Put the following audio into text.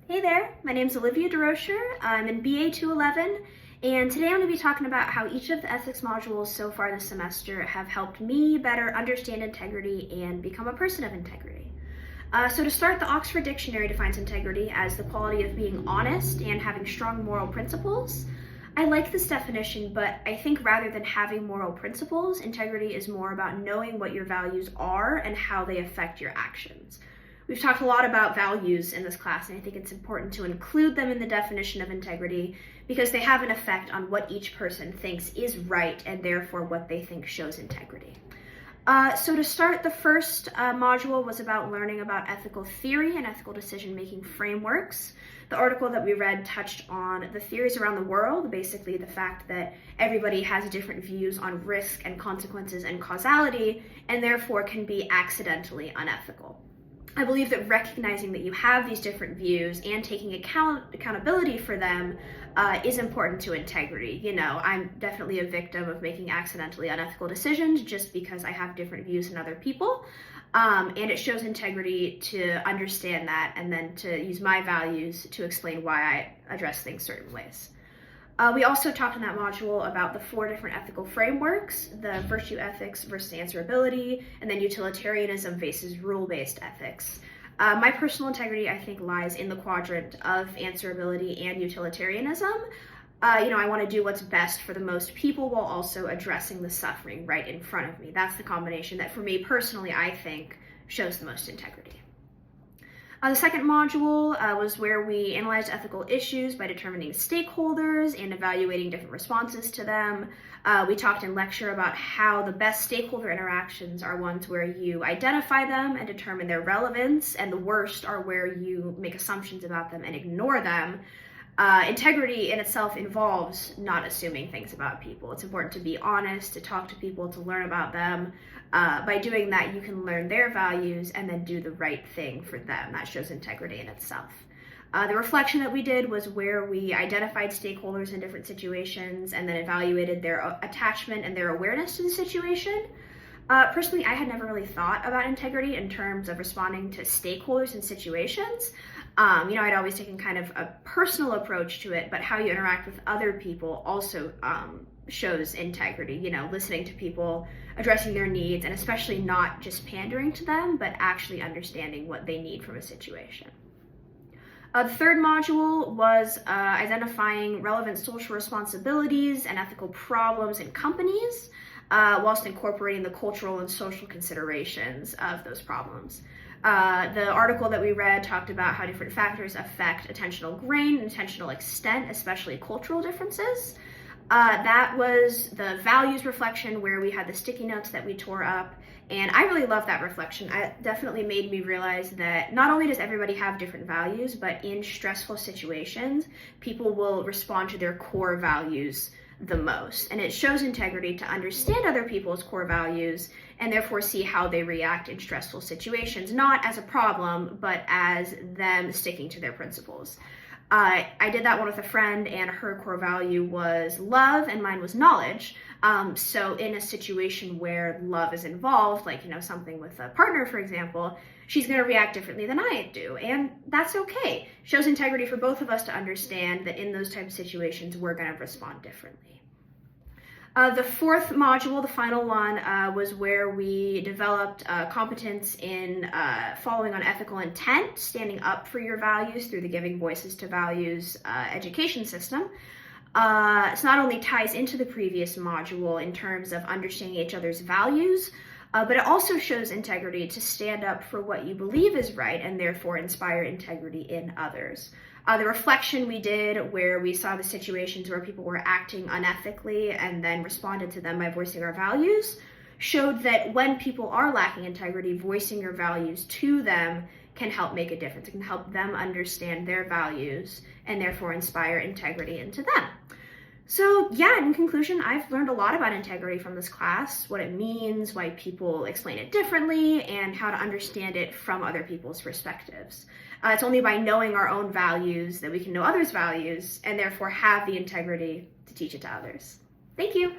Hey there, my name is Olivia DeRocher. I'm in BA 211, and today I'm going to be talking about how each of the ethics modules so far this semester have helped me better understand integrity and become a person of integrity. So to start, the Oxford Dictionary defines integrity as the quality of being honest and having strong moral principles. I like this definition, but I think rather than having moral principles, integrity is more about knowing what your values are and how they affect your actions. We've talked a lot about values in this class, and I think it's important to include them in the definition of integrity because they have an effect on what each person thinks is right and therefore what they think shows integrity. So to start, the first module was about learning about ethical theory and ethical decision-making frameworks. The article that we read touched on the theories around the world, basically the fact that everybody has different views on risk and consequences and causality, and therefore can be accidentally unethical. I believe that recognizing that you have these different views and taking accountability for them is important to integrity. You know, I'm definitely a victim of making accidentally unethical decisions just because I have different views than other people. And it shows integrity to understand that and then to use my values to explain why I address things certain ways. We also talked in that module about the 4 different ethical frameworks, the virtue ethics versus answerability, and then utilitarianism versus rule-based ethics. My personal integrity, I think, lies in the quadrant of answerability and utilitarianism. I want to do what's best for the most people while also addressing the suffering right in front of me. That's the combination that, for me personally, I think shows the most integrity. The second module was where we analyzed ethical issues by determining stakeholders and evaluating different responses to them. We talked in lecture about how the best stakeholder interactions are ones where you identify them and determine their relevance, and the worst are where you make assumptions about them and ignore them. Integrity in itself involves not assuming things about people. It's important to be honest, to talk to people, to learn about them. By doing that, you can learn their values and then do the right thing for them. That shows integrity in itself. The reflection that we did was where we identified stakeholders in different situations and then evaluated their attachment and their awareness to the situation. Personally, I had never really thought about integrity in terms of responding to stakeholders in situations. I'd always taken kind of a personal approach to it, but how you interact with other people also shows integrity, listening to people, addressing their needs, and especially not just pandering to them, but actually understanding what they need from a situation. The third module was identifying relevant social responsibilities and ethical problems in companies, whilst incorporating the cultural and social considerations of those problems. The article that we read talked about how different factors affect attentional grain and attentional extent, especially cultural differences. That was the values reflection where we had the sticky notes that we tore up, and I really love that reflection. It definitely made me realize that not only does everybody have different values, but in stressful situations, people will respond to their core values the most. And it shows integrity to understand other people's core values and therefore see how they react in stressful situations, not as a problem, but as them sticking to their principles. I did that one with a friend, and her core value was love and mine was knowledge. So in a situation where love is involved, like, something with a partner, for example, she's going to react differently than I do. And that's okay. Shows integrity for both of us to understand that in those types of situations, we're going to respond differently. The fourth module, the final one, was where we developed competence in following on ethical intent, standing up for your values through the Giving Voices to Values education system. It not only ties into the previous module in terms of understanding each other's values, but it also shows integrity to stand up for what you believe is right and therefore inspire integrity in others. The reflection we did where we saw the situations where people were acting unethically and then responded to them by voicing our values showed that when people are lacking integrity, voicing your values to them can help make a difference. It can help them understand their values and therefore inspire integrity into them. So yeah, in conclusion, I've learned a lot about integrity from this class, what it means, why people explain it differently, and how to understand it from other people's perspectives. It's only by knowing our own values that we can know others' values and therefore have the integrity to teach it to others. Thank you.